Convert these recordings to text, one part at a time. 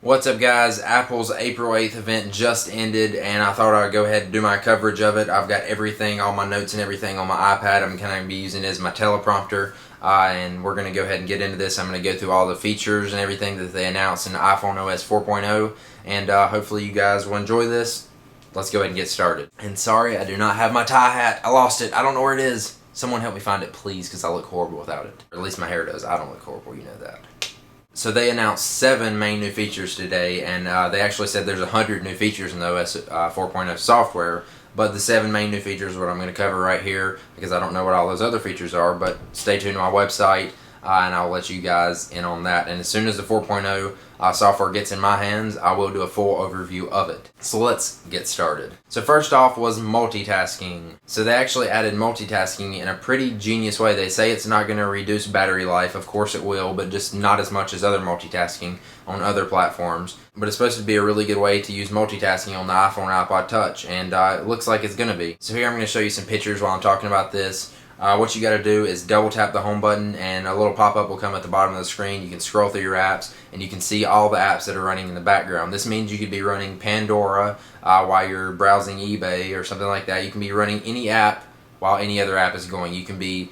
What's up, guys? Apple's April 8th event just ended, and I thought I'd go ahead and do my coverage of it. I've got everything, all my notes and everything on my iPad. I'm going to be using it as my teleprompter, and we're going to go ahead and get into this. I'm going to go through all the features and everything that they announced in iPhone OS 4.0, and hopefully you guys will enjoy this. Let's go ahead and get started. And sorry, I do not have my tie hat. I lost it. I don't know where it is. Someone help me find it, please, because I look horrible without it. Or at least my hair does. I don't look horrible, you know that. So they announced 7 main new features today, and they actually said there's 100 new features in the OS 4.0 software, but the 7 main new features are what I'm going to cover right here, because I don't know what all those other features are, but stay tuned to my website, and I'll let you guys in on that. And as soon as the 4.0 software gets in my hands, I will do a full overview of it. So let's get started. So first off was multitasking. So they actually added multitasking in a pretty genius way. They say it's not going to reduce battery life. Of course it will, but just not as much as other multitasking on other platforms. But it's supposed to be a really good way to use multitasking on the iPhone and iPod Touch, and it looks like it's going to be. So here I'm going to show you some pictures while I'm talking about this. What you got to do is double tap the home button, and a little pop-up will come at the bottom of the screen. You can scroll through your apps, and you can see all the apps that are running in the background. This means you could be running Pandora while you're browsing eBay or something like that. You can be running any app while any other app is going. You can be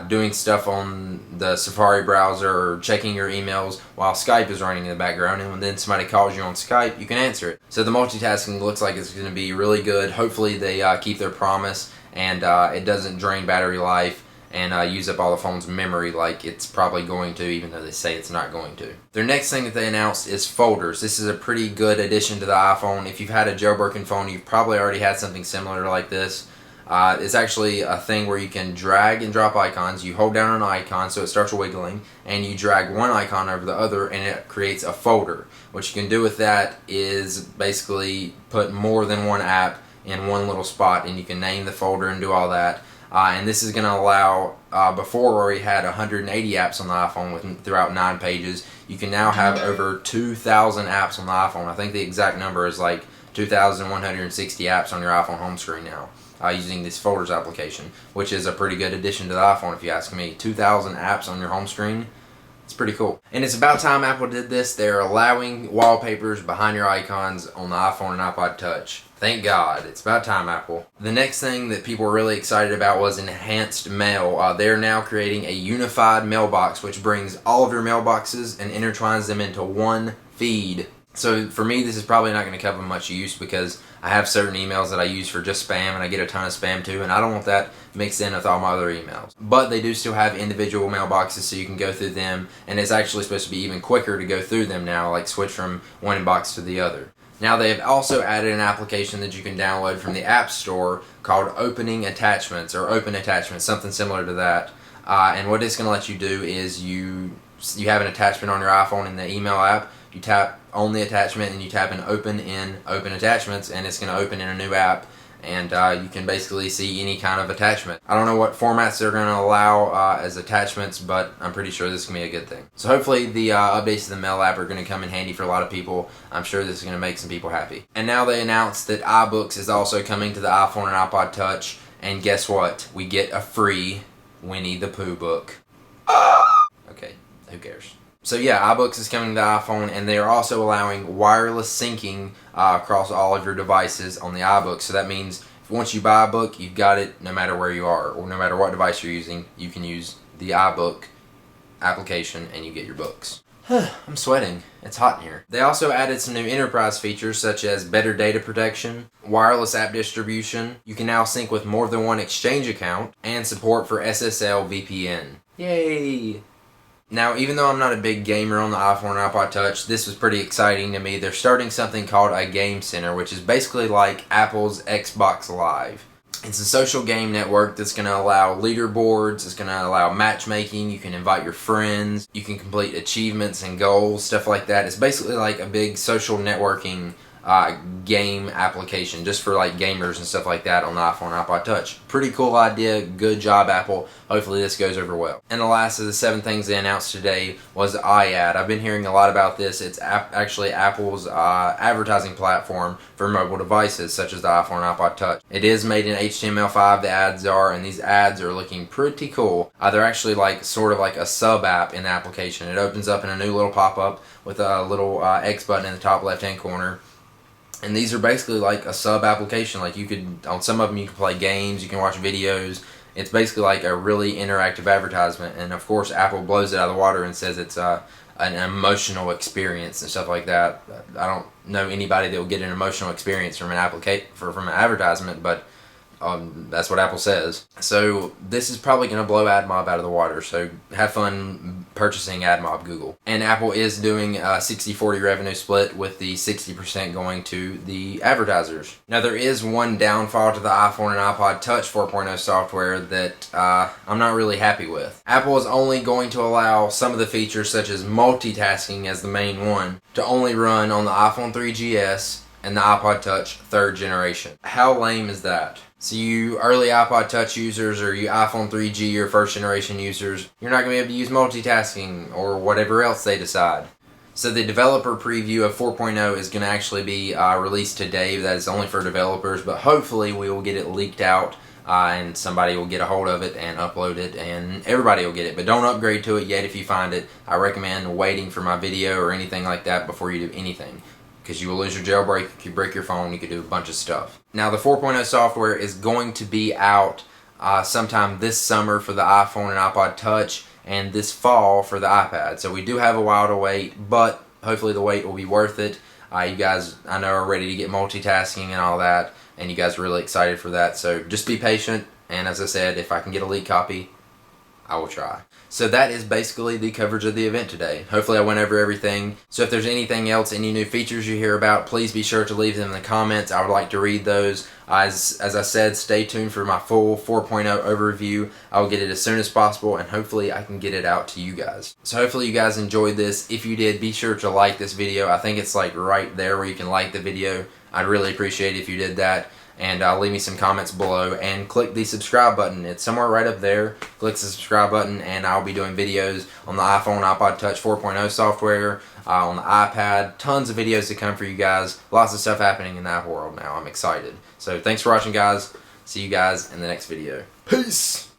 doing stuff on the Safari browser or checking your emails while Skype is running in the background, and when then somebody calls you on Skype, you can answer it. So the multitasking looks like it's going to be really good. Hopefully they keep their promise, and it doesn't drain battery life and use up all the phone's memory like it's probably going to, even though they say it's not going to. Their next thing that they announced is folders. This is a pretty good addition to the iPhone. If you've had a jailbroken phone, you've probably already had something similar like this. It's actually a thing where you can drag and drop icons. You hold down an icon so it starts wiggling, and you drag one icon over the other, and it creates a folder. What you can do with that is basically put more than one app in one little spot, and you can name the folder and do all that. And this is going to allow, before where we had 180 apps on the iPhone throughout 9 pages, you can now have over 2,000 apps on the iPhone. I think the exact number is like 2,160 apps on your iPhone home screen now, using this folders application, which is a pretty good addition to the iPhone if you ask me. 2,000 apps on your home screen. It's pretty cool. And it's about time Apple did this. They're allowing wallpapers behind your icons on the iPhone and iPod Touch. Thank God. It's about time, Apple. The next thing that people were really excited about was enhanced mail. They're now creating a unified mailbox, which brings all of your mailboxes and intertwines them into one feed. So for me, this is probably not going to cover much use because I have certain emails that I use for just spam, and I get a ton of spam too, and I don't want that mixed in with all my other emails. But they do still have individual mailboxes, so you can go through them, and it's actually supposed to be even quicker to go through them now, like switch from one inbox to the other. Now they have also added an application that you can download from the App Store called Opening Attachments, or Open Attachments, something similar to that. And what it's going to let you do is you have an attachment on your iPhone in the email app. You tap on the attachment and you tap in Open Attachments, and it's going to open in a new app, and you can basically see any kind of attachment. I don't know what formats they're going to allow as attachments, but I'm pretty sure this is going to be a good thing. So hopefully the updates to the Mail app are going to come in handy for a lot of people. I'm sure this is going to make some people happy. And now they announced that iBooks is also coming to the iPhone and iPod Touch, and guess what? We get a free Winnie the Pooh book. Okay, who cares? So yeah, iBooks is coming to the iPhone, and they are also allowing wireless syncing across all of your devices on the iBooks. So that means once you buy a book, you've got it no matter where you are, or no matter what device you're using, you can use the iBook application and you get your books. I'm sweating. It's hot in here. They also added some new enterprise features such as better data protection, wireless app distribution. You can now sync with more than one Exchange account, and support for SSL VPN. Yay! Now, even though I'm not a big gamer on the iPhone and iPod Touch, this was pretty exciting to me. They're starting something called a Game Center, which is basically like Apple's Xbox Live. It's a social game network that's going to allow leaderboards, it's going to allow matchmaking, you can invite your friends, you can complete achievements and goals, stuff like that. It's basically like a big social networking game application just for like gamers and stuff like that on the iPhone and iPod Touch. Pretty cool idea. Good job, Apple. Hopefully this goes over well. And the last of the 7 things they announced today was iAd. I've been hearing a lot about this. It's actually Apple's advertising platform for mobile devices such as the iPhone and iPod Touch. It is made in HTML5, the ads are, and these ads are looking pretty cool. They're actually like sort of like a sub app in the application. It opens up in a new little pop-up with a little X button in the top left-hand corner. And these are basically like a sub application. Like you could, on some of them you can play games, you can watch videos. It's basically like a really interactive advertisement. And of course Apple blows it out of the water and says it's an emotional experience and stuff like that. I don't know anybody that will get an emotional experience from an advertisement, but that's what Apple says. So this is probably going to blow AdMob out of the water. So have fun purchasing AdMob, Google. And Apple is doing a 60-40 revenue split with the 60% going to the advertisers. Now there is one downfall to the iPhone and iPod Touch 4.0 software that I'm not really happy with. Apple is only going to allow some of the features such as multitasking as the main one to only run on the iPhone 3GS and the iPod Touch 3rd generation. How lame is that? So you early iPod Touch users or you iPhone 3G or 1st generation users, you're not going to be able to use multitasking or whatever else they decide. So the developer preview of 4.0 is going to actually be released today. That is only for developers, but hopefully we will get it leaked out and somebody will get a hold of it and upload it and everybody will get it. But don't upgrade to it yet if you find it. I recommend waiting for my video or anything like that before you do anything, because you will lose your jailbreak. If you break your phone, you could do a bunch of stuff. Now the 4.0 software is going to be out sometime this summer for the iPhone and iPod Touch and this fall for the iPad. So we do have a while to wait, but hopefully the wait will be worth it. You guys, I know, are ready to get multitasking and all that, and you guys are really excited for that. So just be patient, and as I said, if I can get a leak copy, I will try. So that is basically the coverage of the event today. Hopefully I went over everything. So if there's anything else, any new features you hear about, please be sure to leave them in the comments. I would like to read those. As I said, stay tuned for my full 4.0 overview. I will get it as soon as possible, and hopefully I can get it out to you guys. So hopefully you guys enjoyed this. If you did, be sure to like this video. I think it's like right there where you can like the video. I'd really appreciate it if you did that. And leave me some comments below and click the subscribe button. It's somewhere right up there. Click the subscribe button and I'll be doing videos on the iPhone, iPod Touch 4.0 software, on the iPad. Tons of videos to come for you guys. Lots of stuff happening in the Apple world now. I'm excited. So thanks for watching, guys. See you guys in the next video. Peace!